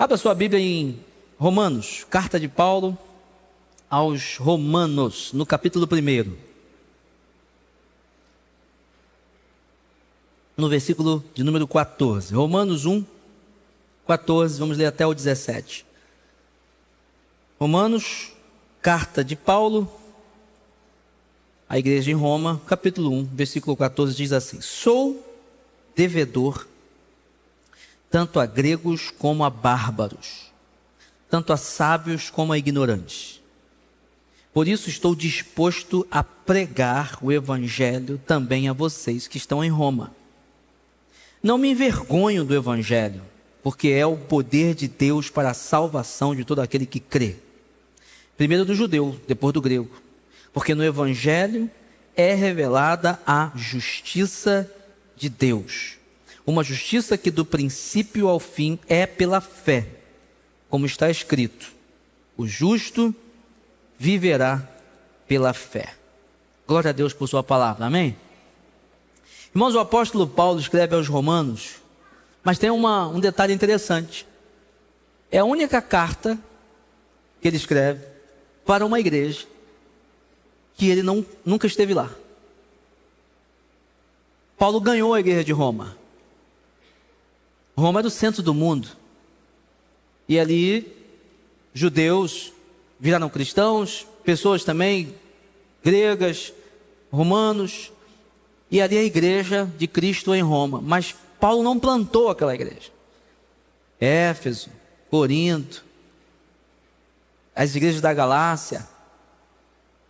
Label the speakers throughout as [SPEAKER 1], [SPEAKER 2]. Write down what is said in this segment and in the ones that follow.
[SPEAKER 1] Abra sua Bíblia em Romanos, carta de Paulo aos Romanos, no capítulo 1. No versículo de número 14. Romanos 1, 14, vamos ler até o 17. Romanos, carta de Paulo à igreja em Roma, capítulo 1, versículo 14, diz assim: Sou devedor tanto a gregos como a bárbaros, tanto a sábios como a ignorantes. Por isso estou disposto a pregar o evangelho também a vocês que estão em Roma. Não me envergonho do evangelho, porque é o poder de Deus para a salvação de todo aquele que crê. Primeiro do judeu, depois do grego. Porque no evangelho é revelada a justiça de Deus. Uma justiça que do princípio ao fim é pela fé. Como está escrito: o justo viverá pela fé. Glória a Deus por sua palavra, amém? Irmãos, o apóstolo Paulo escreve aos Romanos, mas tem um detalhe interessante. É a única carta que ele escreve para uma igreja que ele nunca esteve lá. Paulo ganhou a igreja de Roma. Roma era o centro do mundo. E ali, judeus viraram cristãos, pessoas também gregas, romanos, e ali a igreja de Cristo em Roma. Mas Paulo não plantou aquela igreja. Éfeso, Corinto, as igrejas da Galácia,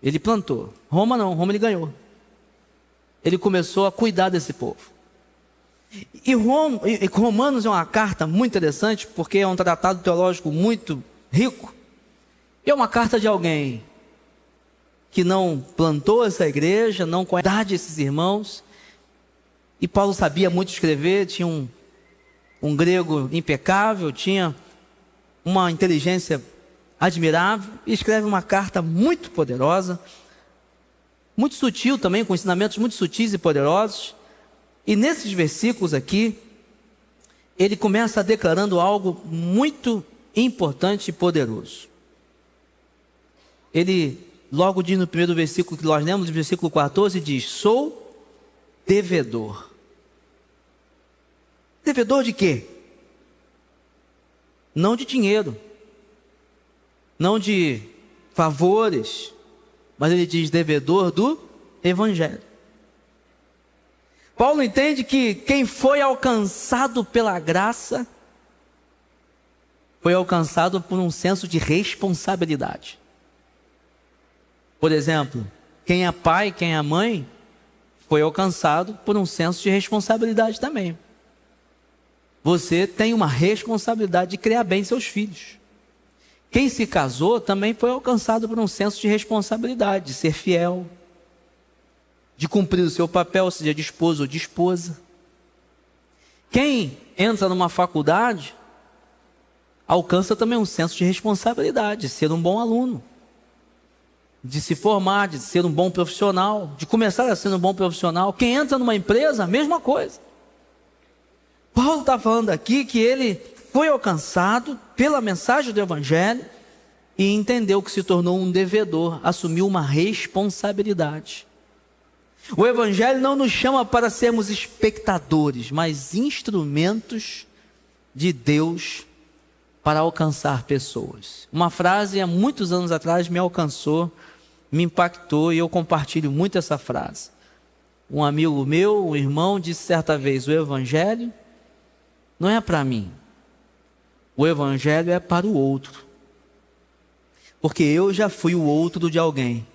[SPEAKER 1] ele plantou. Roma não, Roma ele ganhou. Ele começou a cuidar desse povo. E Romanos é uma carta muito interessante, porque é um tratado teológico muito rico. E é uma carta de alguém que não plantou essa igreja, não conhece esses irmãos. E Paulo sabia muito escrever, tinha um grego impecável, tinha uma inteligência admirável, e escreve uma carta muito poderosa, muito sutil também, com ensinamentos muito sutis e poderosos. E nesses versículos aqui, ele começa declarando algo muito importante e poderoso. Ele logo diz no primeiro versículo que nós lemos, no versículo 14, diz: Sou devedor. Devedor de quê? Não de dinheiro, não de favores, mas ele diz devedor do evangelho. Paulo entende que quem foi alcançado pela graça foi alcançado por um senso de responsabilidade. Por exemplo, quem é pai, quem é mãe, foi alcançado por um senso de responsabilidade também. Você tem uma responsabilidade de criar bem seus filhos. Quem se casou também foi alcançado por um senso de responsabilidade, de ser fiel, de cumprir o seu papel, seja de esposo ou de esposa. Quem entra numa faculdade, alcança também um senso de responsabilidade, de ser um bom aluno, de se formar, de ser um bom profissional, de começar a ser um bom profissional. Quem entra numa empresa, a mesma coisa. Paulo está falando aqui que ele foi alcançado pela mensagem do evangelho e entendeu que se tornou um devedor, assumiu uma responsabilidade. O evangelho não nos chama para sermos espectadores, mas instrumentos de Deus para alcançar pessoas. Uma frase há muitos anos atrás me alcançou, me impactou, e eu compartilho muito essa frase. Um amigo meu, um irmão, disse certa vez: o evangelho não é para mim, o evangelho é para o outro. Porque eu já fui o outro de alguém,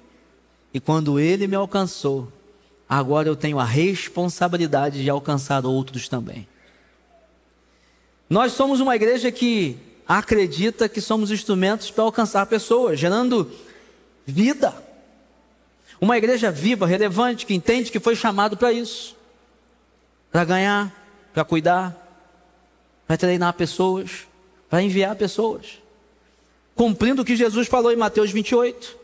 [SPEAKER 1] e quando ele me alcançou, agora eu tenho a responsabilidade de alcançar outros também. Nós somos uma igreja que acredita que somos instrumentos para alcançar pessoas, gerando vida. Uma igreja viva, relevante, que entende que foi chamado para isso. Para ganhar, para cuidar, para treinar pessoas, para enviar pessoas. Cumprindo o que Jesus falou em Mateus 28.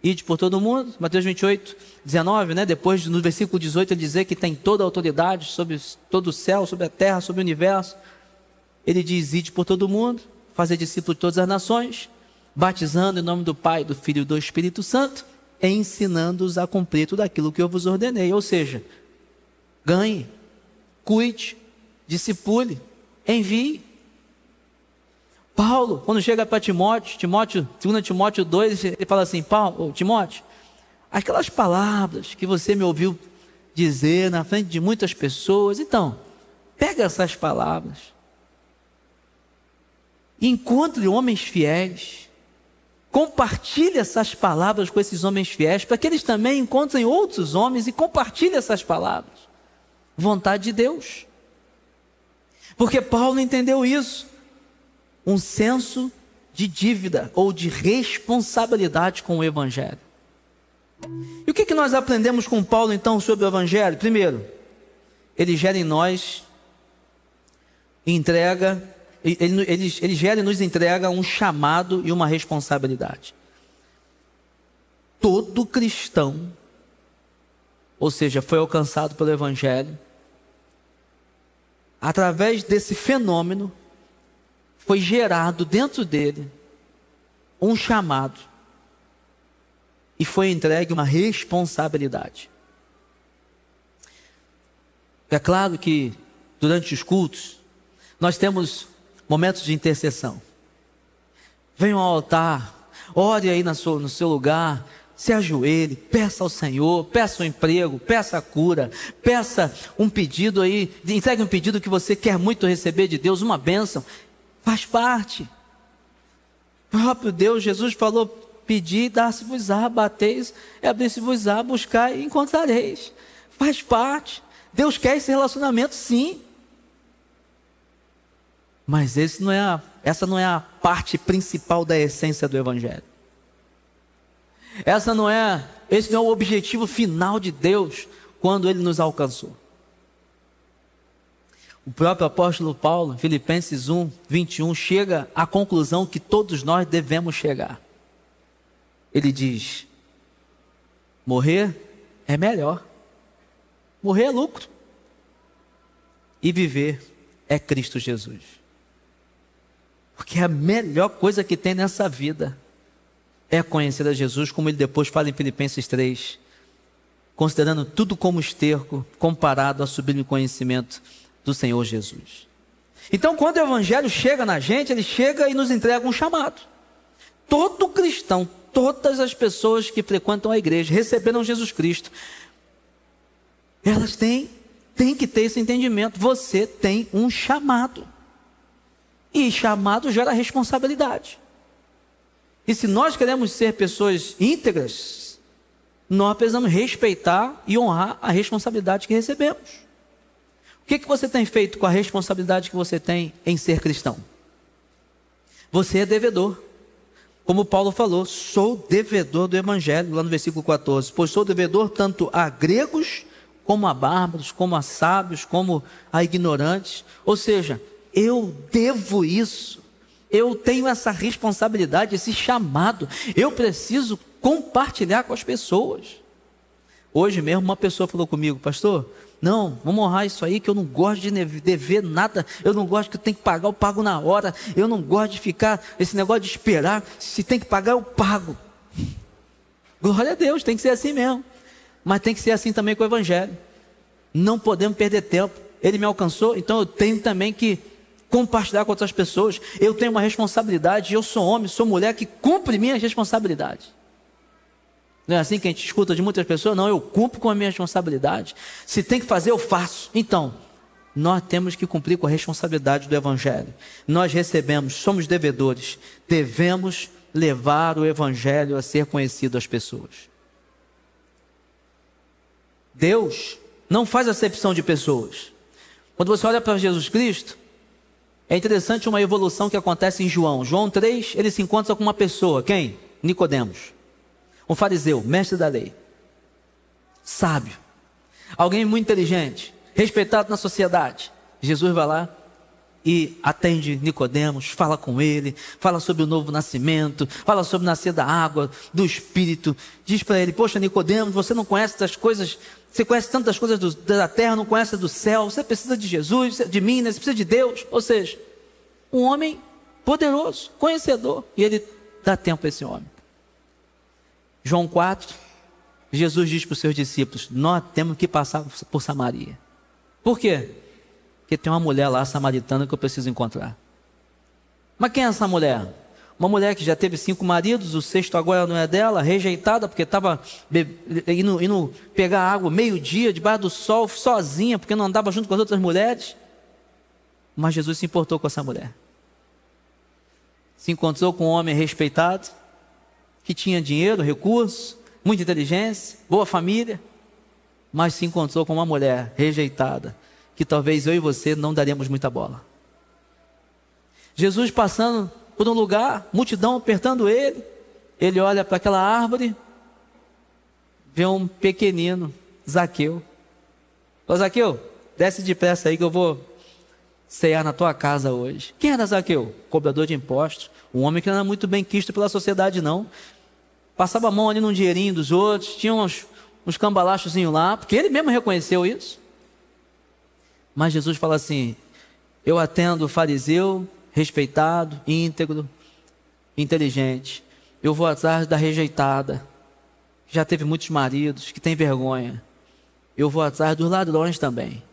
[SPEAKER 1] Ide por todo mundo, Mateus 28, 19, né? Depois no versículo 18 ele dizer que tem toda a autoridade sobre todo o céu, sobre a terra, sobre o universo. Ele diz: ide por todo mundo, fazer discípulos de todas as nações, batizando em nome do Pai, do Filho e do Espírito Santo, e ensinando-os a cumprir tudo aquilo que eu vos ordenei. Ou seja, ganhe, cuide, discipule, envie. Paulo, quando chega para Timóteo, 2 Timóteo 2, ele fala assim: Timóteo, aquelas palavras que você me ouviu dizer na frente de muitas pessoas, então, pega essas palavras, encontre homens fiéis, compartilhe essas palavras com esses homens fiéis, para que eles também encontrem outros homens e compartilhem essas palavras. Vontade de Deus. Porque Paulo entendeu isso. Um senso de dívida ou de responsabilidade com o Evangelho. E o que nós aprendemos com Paulo então sobre o Evangelho? Primeiro, ele gera em nós, ele gera e nos entrega um chamado e uma responsabilidade. Todo cristão, ou seja, foi alcançado pelo Evangelho, através desse fenômeno, foi gerado dentro dele um chamado e foi entregue uma responsabilidade. É claro que durante os cultos nós temos momentos de intercessão. Venham ao altar, ore aí no seu lugar, se ajoelhe, peça ao Senhor, peça um emprego, peça a cura, peça um pedido aí, entregue um pedido que você quer muito receber de Deus, uma bênção. Faz parte. O próprio Deus, Jesus falou: pedi, dar-se-vos-á, bateis, abrir-se-vos-á, buscar e encontrareis. Faz parte. Deus quer esse relacionamento, sim. Mas essa não é a parte principal da essência do Evangelho. Esse não é o objetivo final de Deus quando Ele nos alcançou. O próprio apóstolo Paulo, em Filipenses 1, 21, chega à conclusão que todos nós devemos chegar. Ele diz: morrer é melhor, morrer é lucro, e viver é Cristo Jesus. Porque a melhor coisa que tem nessa vida é conhecer a Jesus, como ele depois fala em Filipenses 3, considerando tudo como esterco, comparado ao sublime conhecimento do Senhor Jesus. Então, quando o Evangelho chega na gente, ele chega e nos entrega um chamado. Todo cristão, todas as pessoas que frequentam a igreja, receberam Jesus Cristo, elas têm que ter esse entendimento. Você tem um chamado. E chamado gera responsabilidade. E se nós queremos ser pessoas íntegras, nós precisamos respeitar e honrar a responsabilidade que recebemos. O que você tem feito com a responsabilidade que você tem em ser cristão? Você é devedor. Como Paulo falou, sou devedor do Evangelho, lá no versículo 14. Pois sou devedor tanto a gregos, como a bárbaros, como a sábios, como a ignorantes. Ou seja, eu devo isso. Eu tenho essa responsabilidade, esse chamado. Eu preciso compartilhar com as pessoas. Hoje mesmo uma pessoa falou comigo: pastor, não, vamos honrar isso aí, que eu não gosto de dever nada, eu não gosto que eu tenho que pagar, eu pago na hora, eu não gosto de ficar, esse negócio de esperar, se tem que pagar eu pago. Glória a Deus, tem que ser assim mesmo, mas tem que ser assim também com o Evangelho. Não podemos perder tempo. Ele me alcançou, então eu tenho também que compartilhar com outras pessoas. Eu tenho uma responsabilidade, eu sou homem, sou mulher que cumpre minhas responsabilidades. Não é assim que a gente escuta de muitas pessoas? Não, eu cumpro com a minha responsabilidade. Se tem que fazer, eu faço. Então, nós temos que cumprir com a responsabilidade do Evangelho. Nós recebemos, somos devedores. Devemos levar o Evangelho a ser conhecido às pessoas. Deus não faz acepção de pessoas. Quando você olha para Jesus Cristo, é interessante uma evolução que acontece em João. João 3, ele se encontra com uma pessoa. Quem? Nicodemos. Um fariseu, mestre da lei, sábio, alguém muito inteligente, respeitado na sociedade. Jesus vai lá e atende Nicodemos, fala com ele, fala sobre o novo nascimento, fala sobre nascer da água, do Espírito. Diz para ele: poxa, Nicodemos, você não conhece essas coisas, você conhece tantas coisas da terra, não conhece do céu, você precisa de Jesus, de mim, né? Você precisa de Deus. Ou seja, um homem poderoso, conhecedor, e ele dá tempo a esse homem. João 4, Jesus diz para os seus discípulos: nós temos que passar por Samaria. Por quê? Porque tem uma mulher lá, samaritana, que eu preciso encontrar. Mas quem é essa mulher? Uma mulher que já teve 5 maridos, o 6º agora não é dela, rejeitada, porque estava indo pegar água meio-dia, debaixo do sol, sozinha, porque não andava junto com as outras mulheres. Mas Jesus se importou com essa mulher. Se encontrou com um homem respeitado, que tinha dinheiro, recursos, muita inteligência, boa família, mas se encontrou com uma mulher rejeitada, que talvez eu e você não daríamos muita bola. Jesus passando por um lugar, multidão apertando ele, ele olha para aquela árvore, vê um pequenino, Zaqueu. Ô Zaqueu, desce depressa aí que eu vou cear na tua casa hoje. Quem era Zaqueu? Cobrador de impostos, um homem que não era muito bem quisto pela sociedade não, passava a mão ali no dinheirinho dos outros, tinha uns cambalachozinhos lá, porque ele mesmo reconheceu isso. Mas Jesus fala assim: eu atendo o fariseu, respeitado, íntegro, inteligente. Eu vou atrás da rejeitada, que já teve muitos maridos, que tem vergonha. Eu vou atrás dos ladrões também.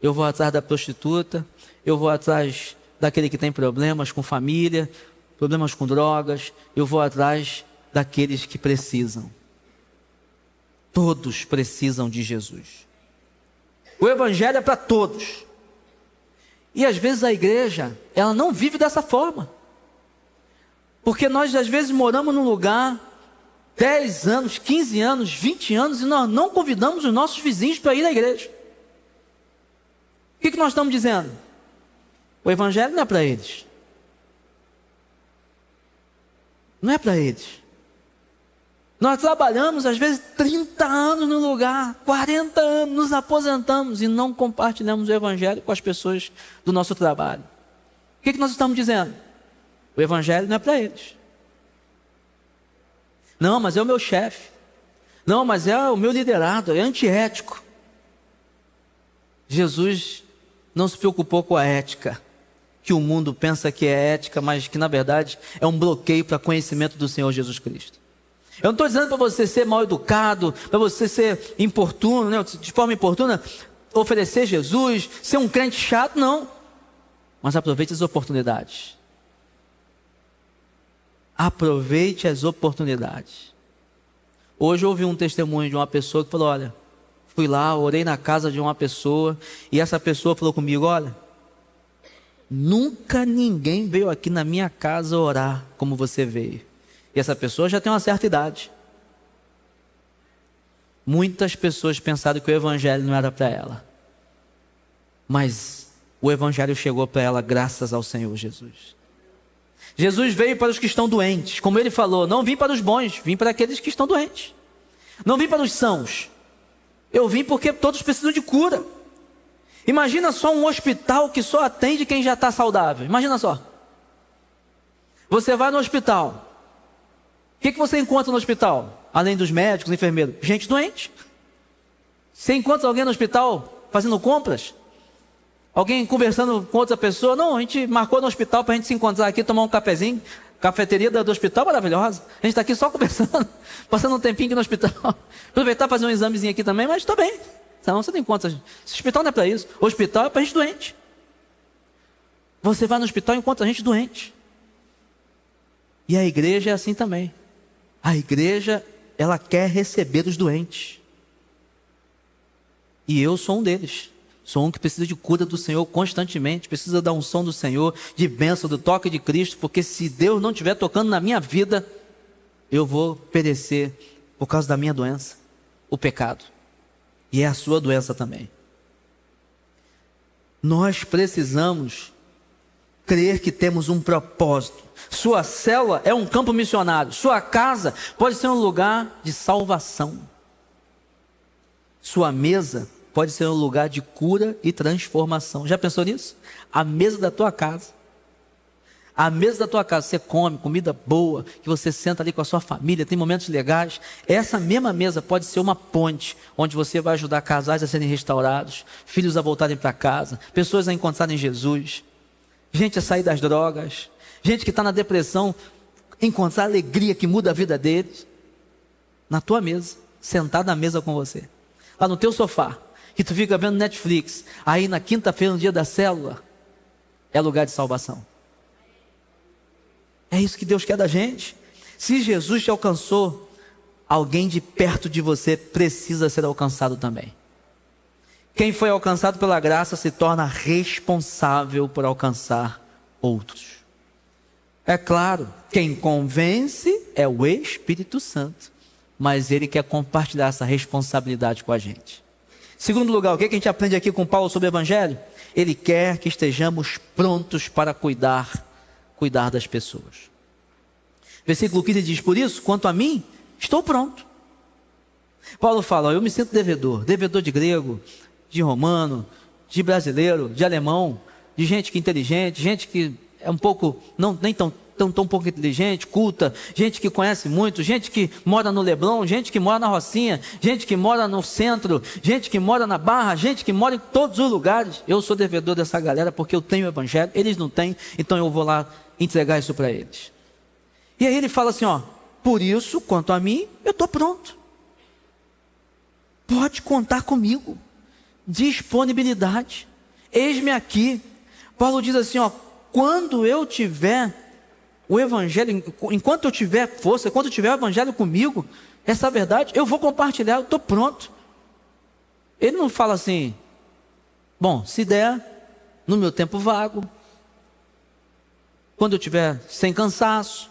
[SPEAKER 1] Eu vou atrás da prostituta. Eu vou atrás daquele que tem problemas com família, problemas com drogas. Eu vou atrás daqueles que precisam. Todos precisam de Jesus. O evangelho é para todos. E às vezes a igreja, ela não vive dessa forma. Porque nós às vezes moramos num lugar 10 anos, 15 anos, 20 anos, e nós não convidamos os nossos vizinhos para ir à igreja. O que nós estamos dizendo? O evangelho não é para eles. Não é para eles. Nós trabalhamos às vezes 30 anos no lugar, 40 anos, nos aposentamos e não compartilhamos o evangelho com as pessoas do nosso trabalho. O que nós estamos dizendo? O evangelho não é para eles. Não, mas é o meu chefe. Não, mas é o meu liderado, é antiético. Jesus não se preocupou com a ética, que o mundo pensa que é ética, mas que na verdade é um bloqueio para conhecimento do Senhor Jesus Cristo. Eu não estou dizendo para você ser mal educado, para você ser importuno, né? De forma importuna, oferecer Jesus, ser um crente chato, não. Mas aproveite as oportunidades. Aproveite as oportunidades. Hoje eu ouvi um testemunho de uma pessoa que falou: olha, fui lá, orei na casa de uma pessoa, e essa pessoa falou comigo: olha, nunca ninguém veio aqui na minha casa orar como você veio. E essa pessoa já tem uma certa idade. Muitas pessoas pensaram que o evangelho não era para ela. Mas o evangelho chegou para ela graças ao Senhor Jesus. Jesus veio para os que estão doentes. Como ele falou, não vim para os bons, vim para aqueles que estão doentes. Não vim para os sãos. Eu vim porque todos precisam de cura. Imagina só um hospital que só atende quem já está saudável. Imagina só. Você vai no hospital. O que você encontra no hospital? Além dos médicos, enfermeiros, gente doente. Você encontra alguém no hospital fazendo compras? Alguém conversando com outra pessoa? Não, a gente marcou no hospital para a gente se encontrar aqui, tomar um cafezinho. Cafeteria do hospital maravilhosa. A gente está aqui só conversando, passando um tempinho aqui no hospital. Aproveitar para fazer um examezinho aqui também, mas estou bem. Então você não encontra. Esse hospital não é para isso. O hospital é para gente doente. Você vai no hospital e encontra gente doente. E a igreja é assim também. A igreja, ela quer receber os doentes. E eu sou um deles. Sou um que precisa de cura do Senhor constantemente. Precisa da unção do Senhor, de bênção, do toque de Cristo. Porque se Deus não estiver tocando na minha vida, eu vou perecer por causa da minha doença, o pecado. E é a sua doença também. Nós precisamos crer que temos um propósito. Sua célula é um campo missionário. Sua casa pode ser um lugar de salvação. Sua mesa pode ser um lugar de cura e transformação. Já pensou nisso? A mesa da tua casa. A mesa da tua casa, você come comida boa, que você senta ali com a sua família, tem momentos legais. Essa mesma mesa pode ser uma ponte, onde você vai ajudar casais a serem restaurados, filhos a voltarem para casa, pessoas a encontrarem Jesus. gente a sair das drogas, gente que está na depressão, encontrar alegria que muda a vida deles, na tua mesa, sentado na mesa com você, lá no teu sofá, que tu fica vendo Netflix, aí na quinta-feira, no dia da célula, é lugar de salvação. É isso que Deus quer da gente. Se Jesus te alcançou, alguém de perto de você precisa ser alcançado também. Quem foi alcançado pela graça se torna responsável por alcançar outros. É claro, quem convence é o Espírito Santo, mas ele quer compartilhar essa responsabilidade com a gente. Segundo lugar, o que a gente aprende aqui com Paulo sobre o Evangelho? Ele quer que estejamos prontos para cuidar das pessoas. Versículo 15 diz: por isso, quanto a mim, estou pronto. Paulo fala: eu me sinto devedor de grego, de romano, de brasileiro, de alemão, de gente que é inteligente, gente que é um pouco, nem tão pouco inteligente, culta, gente que conhece muito, gente que mora no Leblon, gente que mora na Rocinha, gente que mora no centro, gente que mora na Barra, gente que mora em todos os lugares. Eu sou devedor dessa galera porque eu tenho o Evangelho, eles não têm, então eu vou lá entregar isso para eles. E aí ele fala assim, ó: por isso, quanto a mim, eu estou pronto. Pode contar comigo. Disponibilidade. Eis-me aqui. Paulo diz assim, ó: quando eu tiver o Evangelho, enquanto eu tiver força, enquanto eu tiver o Evangelho comigo, essa verdade, eu vou compartilhar, eu estou pronto. Ele não fala assim: bom, se der, no meu tempo vago, quando eu tiver sem cansaço,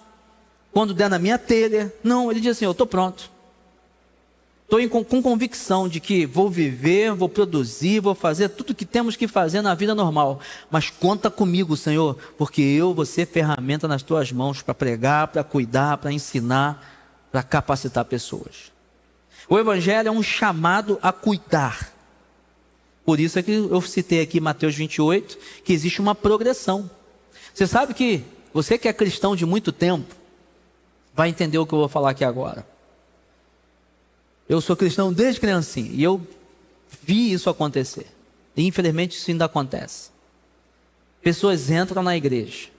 [SPEAKER 1] quando der na minha telha. Não, ele diz assim: eu estou pronto. Estou com convicção de que vou viver, vou produzir, vou fazer tudo o que temos que fazer na vida normal. Mas conta comigo, Senhor, porque eu vou ser ferramenta nas tuas mãos para pregar, para cuidar, para ensinar, para capacitar pessoas. O Evangelho é um chamado a cuidar. Por isso é que eu citei aqui Mateus 28, que existe uma progressão. Você sabe que você que é cristão de muito tempo, vai entender o que eu vou falar aqui agora. Eu sou cristão desde criancinha e eu vi isso acontecer. E infelizmente isso ainda acontece. Pessoas entram na igreja.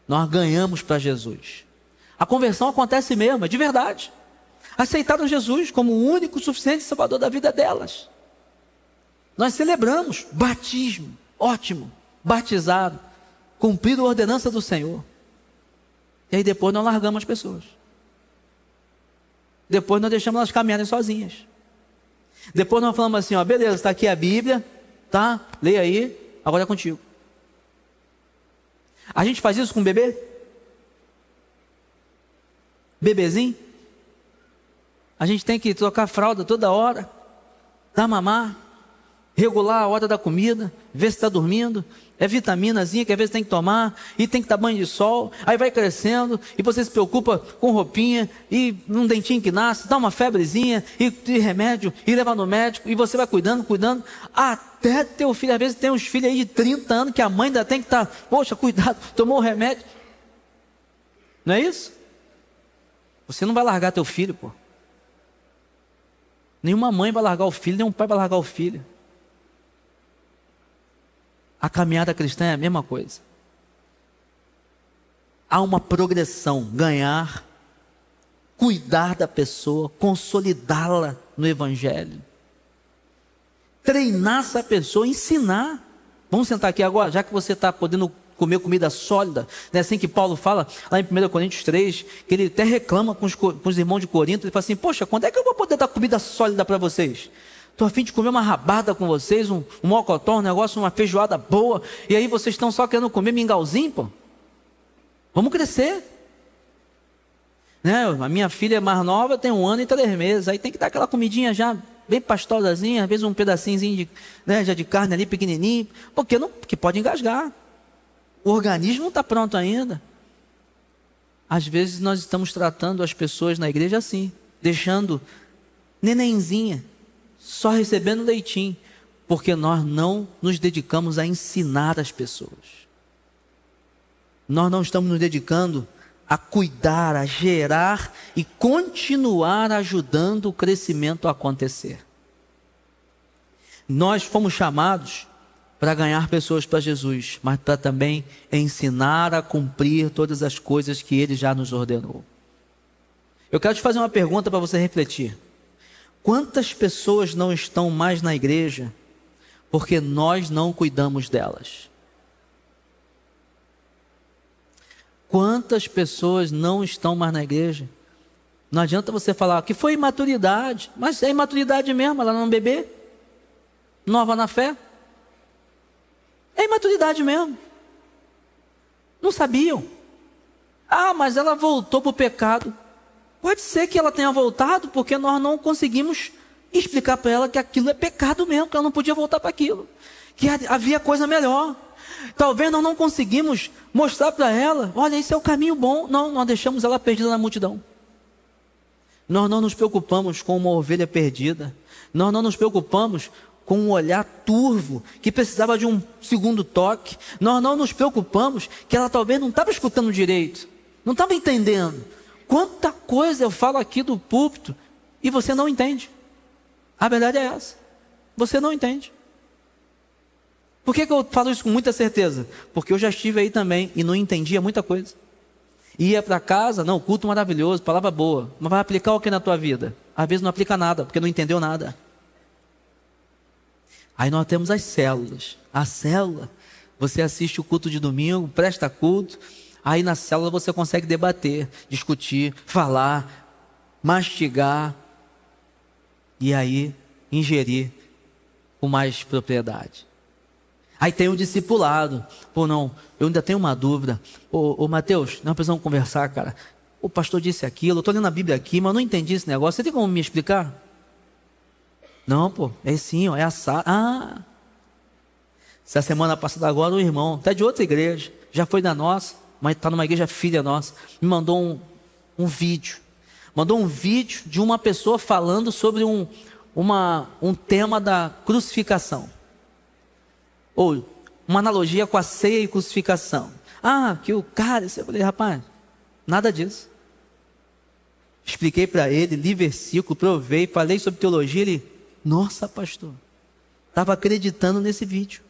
[SPEAKER 1] Nós ganhamos para Jesus. A conversão acontece mesmo, é de verdade. Aceitaram Jesus como o único, suficiente salvador da vida delas. Nós celebramos batismo, ótimo, batizado, cumprido a ordenança do Senhor. E aí depois nós largamos as pessoas. Depois nós deixamos elas caminharem sozinhas. Depois nós falamos assim, ó: beleza, está aqui a Bíblia, tá? Leia aí, agora é contigo. A gente faz isso com bebê? Bebezinho? A gente tem que trocar fralda toda hora, dar mamar, regular a hora da comida, ver se está dormindo. É vitaminazinha que às vezes tem que tomar, e tem que dar banho de sol, aí vai crescendo, e você se preocupa com roupinha, e um dentinho que nasce, dá uma febrezinha, e remédio, e leva no médico, e você vai cuidando, até teu filho. Às vezes tem uns filhos aí de 30 anos, que a mãe ainda tem que estar, poxa, cuidado, tomou o remédio. Não é isso? Você não vai largar teu filho, pô. Nenhuma mãe vai largar o filho, nenhum pai vai largar o filho. A caminhada cristã é a mesma coisa. Há uma progressão: ganhar, cuidar da pessoa, consolidá-la no Evangelho, treinar essa pessoa, ensinar. Vamos sentar aqui agora, já que você está podendo comer comida sólida, não é assim que Paulo fala lá em 1 Coríntios 3, que ele até reclama com os irmãos de Corinto. Ele fala assim: poxa, quando é que eu vou poder dar comida sólida para vocês? Estou a fim de comer uma rabada com vocês, um mocotó, um negócio, uma feijoada boa, e aí vocês estão só querendo comer mingauzinho, pô. Vamos crescer, né? A minha filha mais nova tem 1 ano e 3 meses, aí tem que dar aquela comidinha já bem pastosazinha, às vezes um pedacinho de, né, já de carne ali pequenininho, porque pode engasgar. O organismo não está pronto ainda. Às vezes nós estamos tratando as pessoas na igreja assim, deixando nenenzinha, só recebendo leitinho, porque nós não nos dedicamos a ensinar as pessoas. Nós não estamos nos dedicando a cuidar, a gerar e continuar ajudando o crescimento a acontecer. Nós fomos chamados para ganhar pessoas para Jesus, mas para também ensinar a cumprir todas as coisas que Ele já nos ordenou. Eu quero te fazer uma pergunta para você refletir. Quantas pessoas não estão mais na igreja porque nós não cuidamos delas? Quantas pessoas não estão mais na igreja? Não adianta você falar que foi imaturidade, mas é imaturidade mesmo, ela não é bebê, nova na fé. É imaturidade mesmo. Não sabiam. Ah, mas ela voltou para o pecado. Pode ser que ela tenha voltado porque nós não conseguimos explicar para ela que aquilo é pecado mesmo, que ela não podia voltar para aquilo, que havia coisa melhor. Talvez nós não conseguimos mostrar para ela, olha, esse é o caminho bom. Não, nós deixamos ela perdida na multidão. Nós não nos preocupamos com uma ovelha perdida. Nós não nos preocupamos com um olhar turvo, que precisava de um segundo toque. Nós não nos preocupamos que ela talvez não estava escutando direito, não estava entendendo. Quanta coisa eu falo aqui do púlpito e você não entende. A verdade é essa, você não entende. Por que eu falo isso com muita certeza? Porque eu já estive aí também e não entendia muita coisa. Ia para casa, não, culto maravilhoso, palavra boa, mas vai aplicar o que na tua vida? Às vezes não aplica nada, porque não entendeu nada. Aí nós temos as células. A célula, você assiste o culto de domingo, presta culto, aí na célula você consegue debater, discutir, falar, mastigar, e aí ingerir com mais propriedade. Aí tem o discipulado. Pô, não, eu ainda tenho uma dúvida. Ô Mateus, nós precisamos conversar, cara. O pastor disse aquilo, eu estou lendo a Bíblia aqui, mas não entendi esse negócio. Você tem como me explicar? Não, pô, é sim, ó, é assado. Ah, essa semana passada agora o irmão, até de outra igreja, já foi da nossa, mas está numa igreja filha nossa, me mandou um vídeo. Mandou um vídeo de uma pessoa falando sobre um tema da crucificação. Ou uma analogia com a ceia e crucificação. Ah, que o cara, eu falei, rapaz, nada disso. Expliquei para ele, li versículo, provei, falei sobre teologia, ele... Nossa, pastor, estava acreditando nesse vídeo.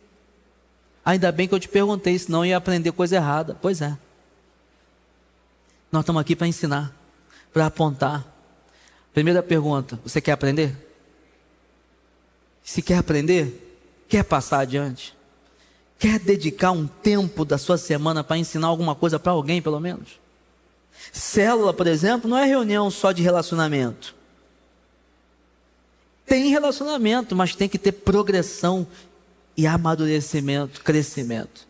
[SPEAKER 1] Ainda bem que eu te perguntei, senão eu ia aprender coisa errada. Pois é. Nós estamos aqui para ensinar, para apontar. Primeira pergunta, você quer aprender? Se quer aprender, quer passar adiante? Quer dedicar um tempo da sua semana para ensinar alguma coisa para alguém, pelo menos? Célula, por exemplo, não é reunião só de relacionamento. Tem relacionamento, mas tem que ter progressão e amadurecimento, crescimento.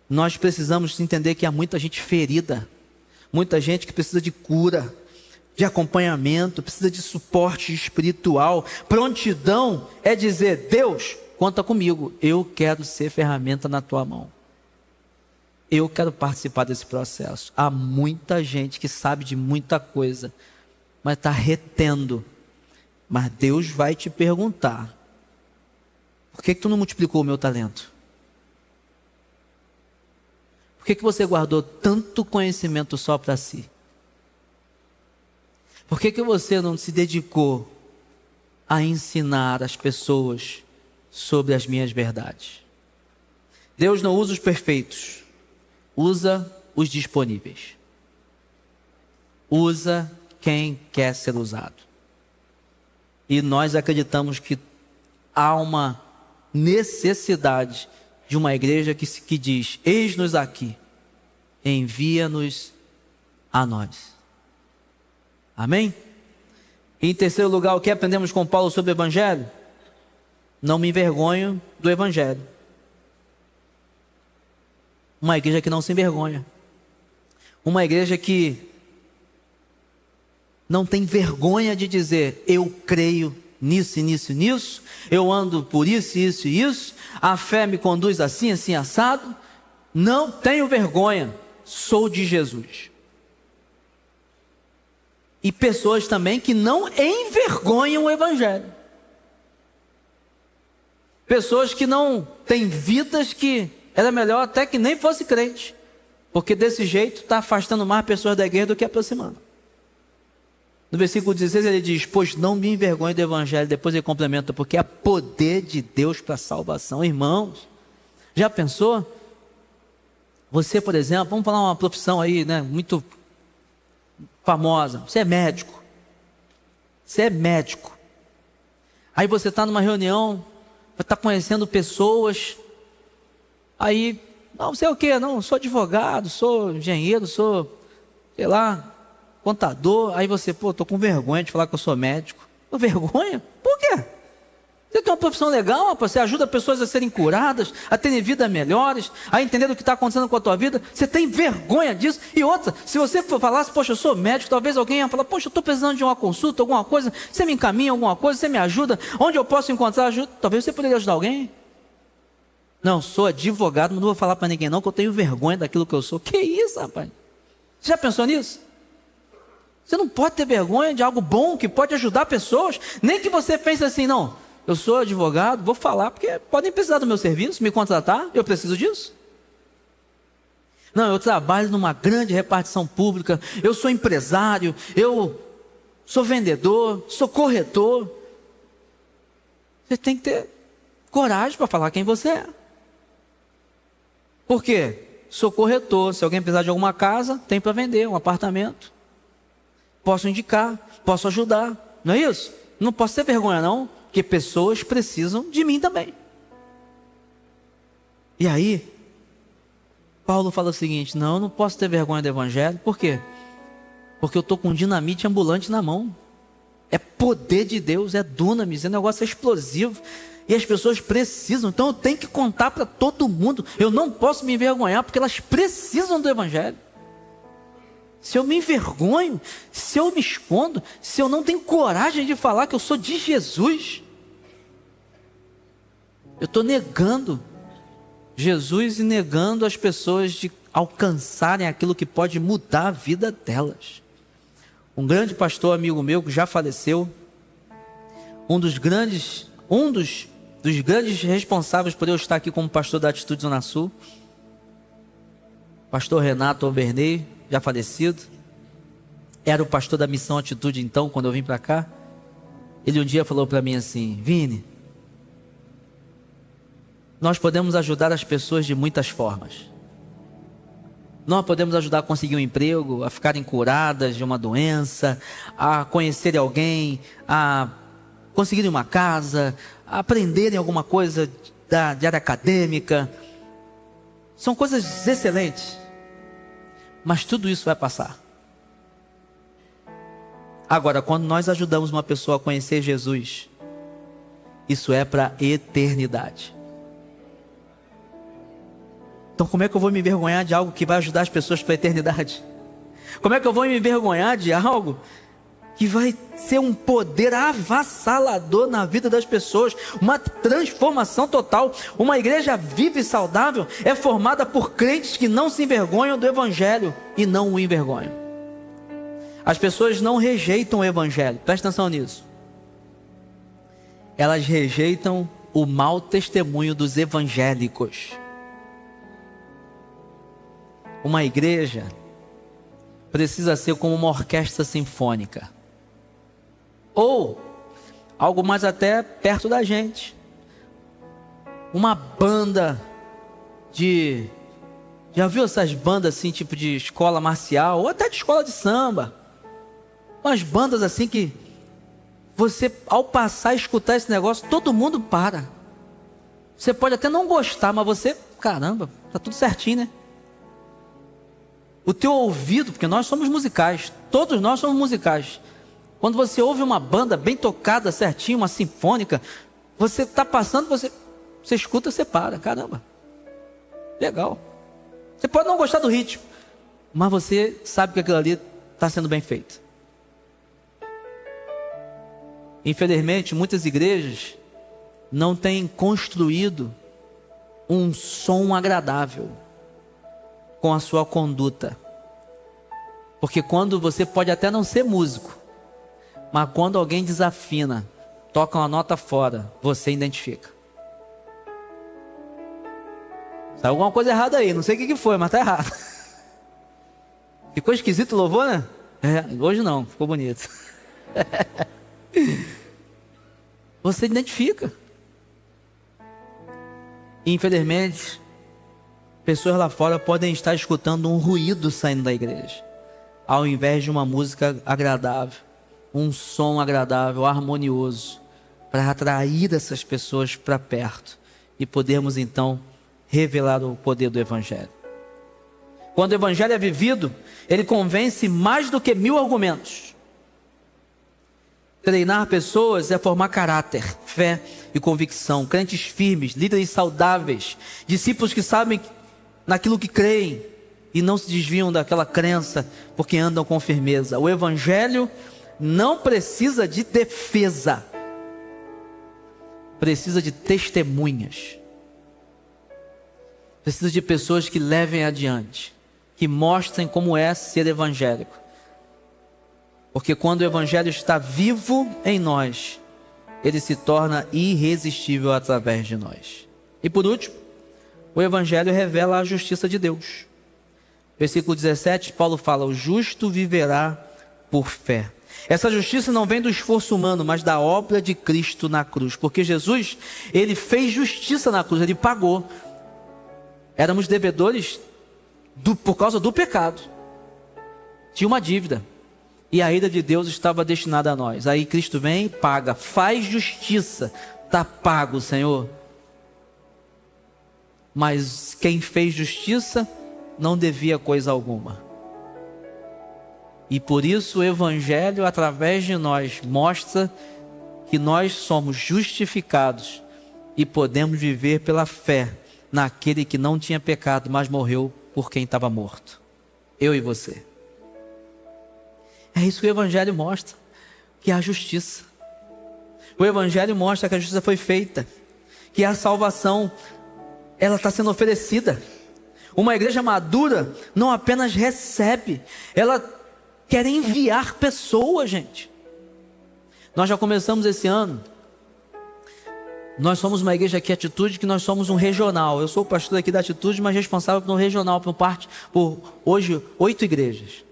[SPEAKER 1] Nós precisamos entender que há muita gente ferida, muita gente que precisa de cura, de acompanhamento, precisa de suporte espiritual. Prontidão é dizer, Deus, conta comigo, eu quero ser ferramenta na tua mão. Eu quero participar desse processo. Há muita gente que sabe de muita coisa, mas está retendo. Mas Deus vai te perguntar, por que tu não multiplicou o meu talento? Por que você guardou tanto conhecimento só para si? Por que você não se dedicou a ensinar as pessoas sobre as minhas verdades? Deus não usa os perfeitos, usa os disponíveis. Usa quem quer ser usado. E nós acreditamos que há uma necessidade de uma igreja que diz, eis-nos aqui, envia-nos a nós. Amém? E em terceiro lugar, o que aprendemos com Paulo sobre o Evangelho? Não me envergonho do Evangelho. Uma igreja que não se envergonha. Uma igreja que não tem vergonha de dizer, eu creio nisso, nisso, nisso, eu ando por isso, isso e isso, a fé me conduz assim, assim, assado, não tenho vergonha, sou de Jesus. E pessoas também que não envergonham o Evangelho. Pessoas que não têm vidas que era melhor até que nem fosse crente, porque desse jeito está afastando mais pessoas da igreja do que aproximando. No versículo 16 ele diz: pois não me envergonhe do evangelho. Depois ele complementa: porque é poder de Deus para a salvação. Irmãos, já pensou? Você, por exemplo, vamos falar uma profissão aí, né, muito famosa. Você é médico. Você é médico. Aí você está numa reunião, está conhecendo pessoas. Aí, não, você é o quê? Não, sou advogado, sou engenheiro, sou, sei lá, contador. Aí você, pô, estou com vergonha de falar que eu sou médico. Com vergonha? Por quê? Você tem uma profissão legal, rapaz, você ajuda pessoas a serem curadas, a terem vidas melhores, a entender o que está acontecendo com a tua vida. Você tem vergonha disso? E outra, se você falasse, poxa, eu sou médico, talvez alguém ia falar, poxa, eu estou precisando de uma consulta, alguma coisa, você me encaminha alguma coisa, você me ajuda, onde eu posso encontrar ajuda? Talvez você poderia ajudar alguém. Não, sou advogado, mas não vou falar para ninguém não, que eu tenho vergonha daquilo que eu sou. Que isso, rapaz? Você já pensou nisso? Você não pode ter vergonha de algo bom que pode ajudar pessoas, nem que você pense assim, não, eu sou advogado, vou falar, porque podem precisar do meu serviço, me contratar, eu preciso disso. Não, eu trabalho numa grande repartição pública, eu sou empresário, eu sou vendedor, sou corretor. Você tem que ter coragem para falar quem você é. Por quê? Sou corretor, se alguém precisar de alguma casa, tem para vender, um apartamento. Posso indicar, posso ajudar, não é isso? Não posso ter vergonha não, porque pessoas precisam de mim também. E aí, Paulo fala o seguinte: não, eu não posso ter vergonha do evangelho. Por quê? Porque eu estou com dinamite ambulante na mão. É poder de Deus, é dunamis, é um negócio explosivo. E as pessoas precisam, então eu tenho que contar para todo mundo. Eu não posso me envergonhar, porque elas precisam do evangelho. Se eu me envergonho, se eu me escondo, se eu não tenho coragem de falar que eu sou de Jesus, eu estou negando Jesus e negando as pessoas de alcançarem aquilo que pode mudar a vida delas. Um grande pastor amigo meu que já faleceu, um dos grandes responsáveis por eu estar aqui como pastor da Atitude Zona Sul, pastor Renato Alberney, já falecido, era o pastor da Missão Atitude então, quando eu vim para cá. Ele um dia falou para mim assim: Vini, nós podemos ajudar as pessoas de muitas formas. Nós podemos ajudar a conseguir um emprego, a ficarem curadas de uma doença, a conhecerem alguém, a conseguirem uma casa, a aprenderem alguma coisa de área acadêmica. São coisas excelentes. Mas tudo isso vai passar. Agora, quando nós ajudamos uma pessoa a conhecer Jesus, isso é para a eternidade. Então como é que eu vou me envergonhar de algo que vai ajudar as pessoas para a eternidade? Como é que eu vou me envergonhar de algo que vai ser um poder avassalador na vida das pessoas, uma transformação total? Uma igreja viva e saudável é formada por crentes que não se envergonham do evangelho e não o envergonham. As pessoas não rejeitam o evangelho, presta atenção nisso. Elas rejeitam o mau testemunho dos evangélicos. Uma igreja precisa ser como uma orquestra sinfônica, ou algo mais até perto da gente, uma banda já viu essas bandas assim, tipo de escola marcial, ou até de escola de samba, umas bandas assim que você, ao passar e escutar esse negócio, todo mundo para. Você pode até não gostar, mas você, caramba, tá tudo certinho, né? O teu ouvido, porque nós somos musicais, todos nós somos musicais. Quando você ouve uma banda bem tocada, certinho, uma sinfônica, você está passando, você escuta, você para, caramba, legal. Você pode não gostar do ritmo, mas você sabe que aquilo ali está sendo bem feito. Infelizmente, muitas igrejas não têm construído um som agradável com a sua conduta. Porque quando você pode até não ser músico, mas quando alguém desafina, toca uma nota fora, você identifica. Saiu alguma coisa errada aí, não sei o que foi, mas tá errado. Ficou esquisito o louvor, né? Hoje não, ficou bonito. Você identifica. Infelizmente, pessoas lá fora podem estar escutando um ruído saindo da igreja, ao invés de uma música agradável, um som agradável, harmonioso, para atrair essas pessoas para perto e podermos então revelar o poder do Evangelho. Quando o Evangelho é vivido, ele convence mais do que 1000 argumentos. Treinar pessoas é formar caráter, fé e convicção, crentes firmes, líderes saudáveis, discípulos que sabem naquilo que creem e não se desviam daquela crença porque andam com firmeza. O Evangelho não precisa de defesa, precisa de testemunhas, precisa de pessoas que levem adiante, que mostrem como é ser evangélico. Porque quando o Evangelho está vivo em nós, ele se torna irresistível através de nós. E por último, o Evangelho revela a justiça de Deus. Versículo 17, Paulo fala: o justo viverá por fé. Essa justiça não vem do esforço humano, mas da obra de Cristo na cruz. Porque Jesus, ele fez justiça na cruz, ele pagou. Éramos devedores por causa do pecado. Tinha uma dívida. E a ira de Deus estava destinada a nós. Aí Cristo vem e paga, faz justiça. Está pago, Senhor. Mas quem fez justiça não devia coisa alguma. E por isso o Evangelho, através de nós, mostra que nós somos justificados e podemos viver pela fé naquele que não tinha pecado, mas morreu por quem estava morto. Eu e você. É isso que o Evangelho mostra, que é a justiça. O Evangelho mostra que a justiça foi feita, que a salvação, ela está sendo oferecida. Uma igreja madura não apenas recebe, ela quer enviar pessoas, gente. Nós já começamos esse ano. Nós somos uma igreja aqui, Atitude, que nós somos um regional. Eu sou o pastor aqui da Atitude, mas responsável pelo regional, por hoje 8 igrejas.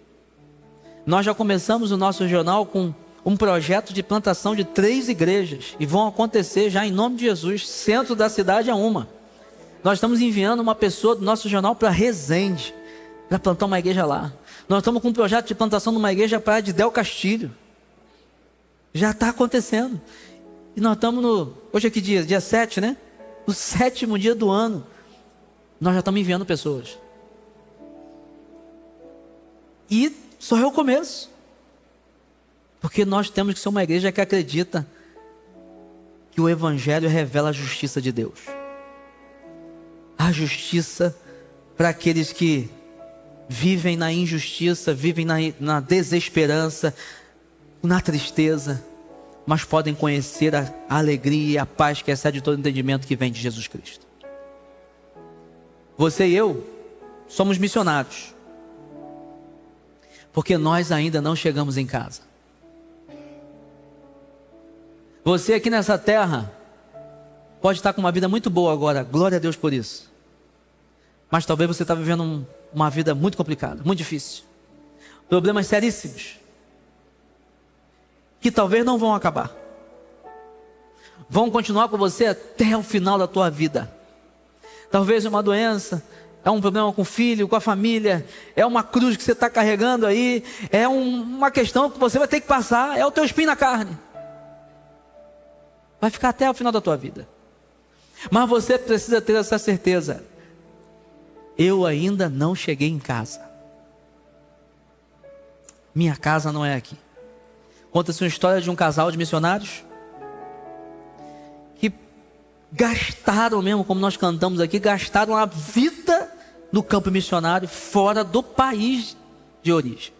[SPEAKER 1] Nós já começamos o nosso regional com um projeto de plantação de 3 igrejas. E vão acontecer já em nome de Jesus. Centro da cidade é uma. Nós estamos enviando uma pessoa do nosso regional para Resende, para plantar uma igreja lá. Nós estamos com um projeto de plantação de uma igreja para de Del Castilho. Já está acontecendo. E nós estamos hoje é que dia? Dia 7, né? O 7º dia do ano. Nós já estamos enviando pessoas. E só é o começo. Porque nós temos que ser uma igreja que acredita que o Evangelho revela a justiça de Deus. A justiça para aqueles que vivem na injustiça, vivem na desesperança, na tristeza, mas podem conhecer a alegria e a paz que excede todo entendimento que vem de Jesus Cristo. Você e eu somos missionários, porque nós ainda não chegamos em casa. Você aqui nessa terra pode estar com uma vida muito boa agora, glória a Deus por isso. Mas talvez você está vivendo uma vida muito complicada, muito difícil. Problemas seríssimos, que talvez não vão acabar. Vão continuar com você até o final da tua vida. Talvez uma doença, é um problema com o filho, com a família, é uma cruz que você está carregando aí, é uma questão que você vai ter que passar, é o teu espinho na carne. Vai ficar até o final da tua vida. Mas você precisa ter essa certeza. Eu ainda não cheguei em casa. Minha casa não é aqui. Conta-se uma história de um casal de missionários que gastaram mesmo, como nós cantamos aqui, gastaram a vida no campo missionário fora do país de origem.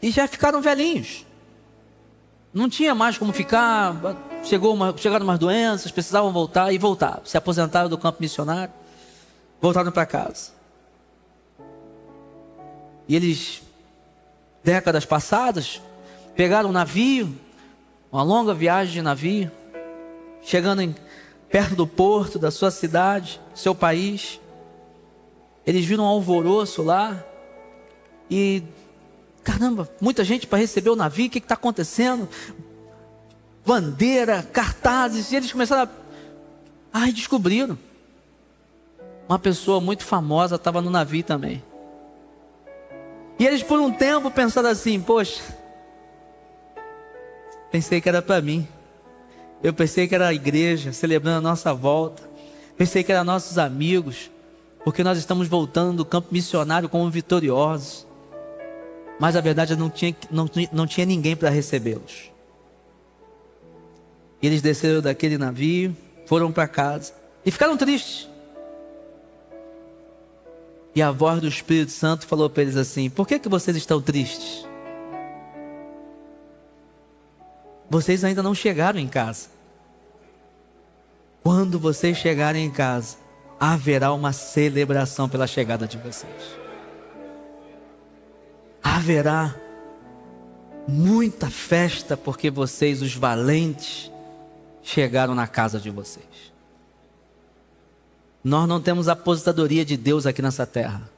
[SPEAKER 1] E já ficaram velhinhos. Não tinha mais como ficar, chegaram umas doenças, precisavam voltar e voltaram. Se aposentaram do campo missionário, voltaram para casa. E eles, décadas passadas, pegaram um navio, uma longa viagem de navio, chegando perto do porto da sua cidade, seu país. Eles viram um alvoroço lá e caramba, muita gente para receber o navio, o que está acontecendo? Bandeira, cartazes, e eles começaram a... Ai, descobriram. Uma pessoa muito famosa estava no navio também. E eles por um tempo pensaram assim, poxa, pensei que era para mim. Eu pensei que era a igreja celebrando a nossa volta. Pensei que eram nossos amigos, porque nós estamos voltando do campo missionário como vitoriosos. Mas a verdade é que não tinha ninguém para recebê-los. Eles desceram daquele navio, foram para casa e ficaram tristes. E a voz do Espírito Santo falou para eles assim: por que vocês estão tristes? Vocês ainda não chegaram em casa. Quando vocês chegarem em casa, haverá uma celebração pela chegada de vocês. Haverá muita festa porque vocês, os valentes, chegaram na casa de vocês. Nós não temos a aposentadoria de Deus aqui nessa terra.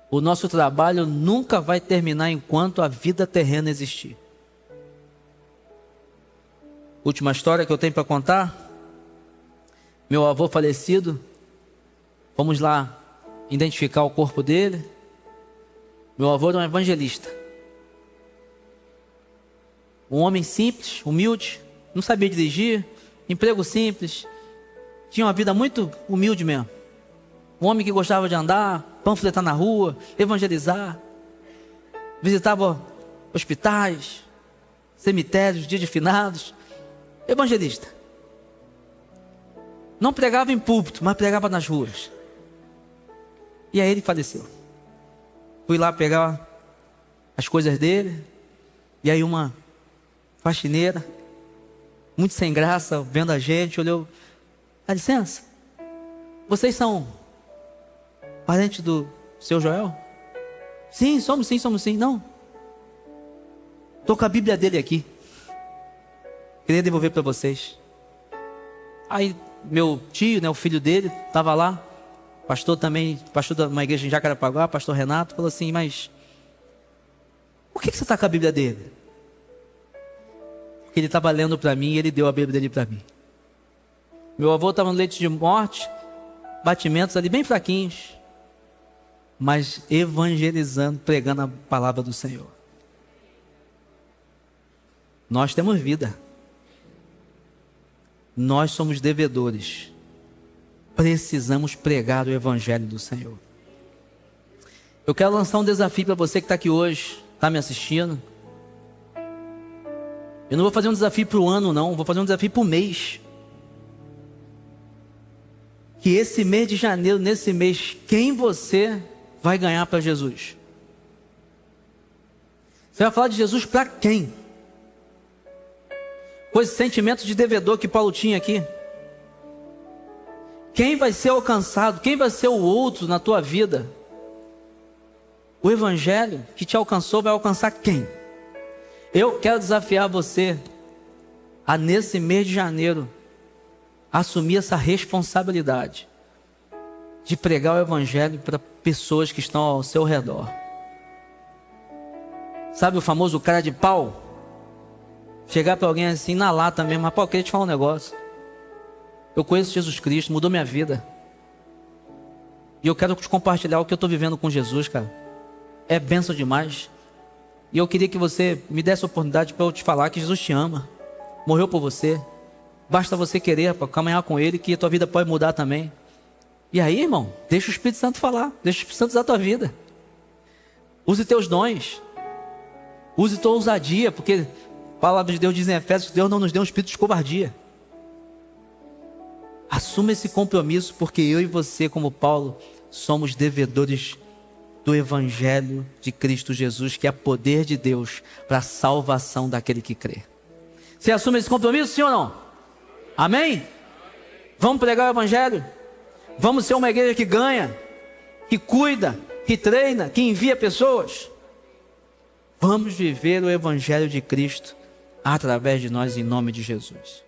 [SPEAKER 1] O nosso trabalho nunca vai terminar enquanto a vida terrena existir. Última história que eu tenho para contar. Meu avô falecido, fomos lá identificar o corpo dele. Meu avô era um evangelista. Um homem simples, humilde, não sabia dirigir, emprego simples, tinha uma vida muito humilde mesmo. Um homem que gostava de andar, panfletar na rua, evangelizar, visitava hospitais, cemitérios, dia de finados, evangelista. Não pregava em púlpito, mas pregava nas ruas. E aí ele faleceu. Fui lá pegar as coisas dele, e aí uma faxineira, muito sem graça, vendo a gente, olhou: dá licença, vocês são parentes do seu Joel? Sim, somos sim. Não, estou com a Bíblia dele aqui, queria devolver para vocês. Aí meu tio, né, o filho dele, estava lá, pastor também, pastor de uma igreja em Jacarepaguá, pastor Renato, falou assim: mas por que você está com a Bíblia dele? Porque ele estava lendo para mim e ele deu a Bíblia dele para mim. Meu avô estava no leito de morte, batimentos ali bem fraquinhos, mas evangelizando, pregando a palavra do Senhor. Nós temos vida. Nós somos devedores. Precisamos pregar o Evangelho do Senhor. Eu quero lançar um desafio para você que está aqui hoje, está me assistindo. Eu não vou fazer um desafio para o ano, não. Vou fazer um desafio para o mês. Que esse mês de janeiro, nesse mês, quem você vai ganhar para Jesus? Você vai falar de Jesus para quem? Com esse sentimento de devedor que Paulo tinha aqui. Quem vai ser alcançado? Quem vai ser o outro na tua vida? O Evangelho que te alcançou vai alcançar quem? Eu quero desafiar você a, nesse mês de janeiro, assumir essa responsabilidade de pregar o Evangelho para pessoas que estão ao seu redor. Sabe o famoso cara de pau? Chegar para alguém assim na lata mesmo: rapaz, eu queria te falar um negócio. Eu conheço Jesus Cristo, mudou minha vida. E eu quero te compartilhar o que eu estou vivendo com Jesus, cara. É bênção demais. E eu queria que você me desse a oportunidade para eu te falar que Jesus te ama. Morreu por você. Basta você querer para caminhar com Ele, que a tua vida pode mudar também. E aí, irmão, deixa o Espírito Santo falar. Deixa o Espírito Santo usar a tua vida. Use teus dons. Use tua ousadia, porque a palavra de Deus diz em Efésios que Deus não nos deu um espírito de covardia. Assuma esse compromisso, porque eu e você, como Paulo, somos devedores do Evangelho de Cristo Jesus, que é poder de Deus para a salvação daquele que crê. Você assume esse compromisso, sim ou não? Amém? Vamos pregar o Evangelho? Vamos ser uma igreja que ganha, que cuida, que treina, que envia pessoas? Vamos viver o Evangelho de Cristo através de nós, em nome de Jesus.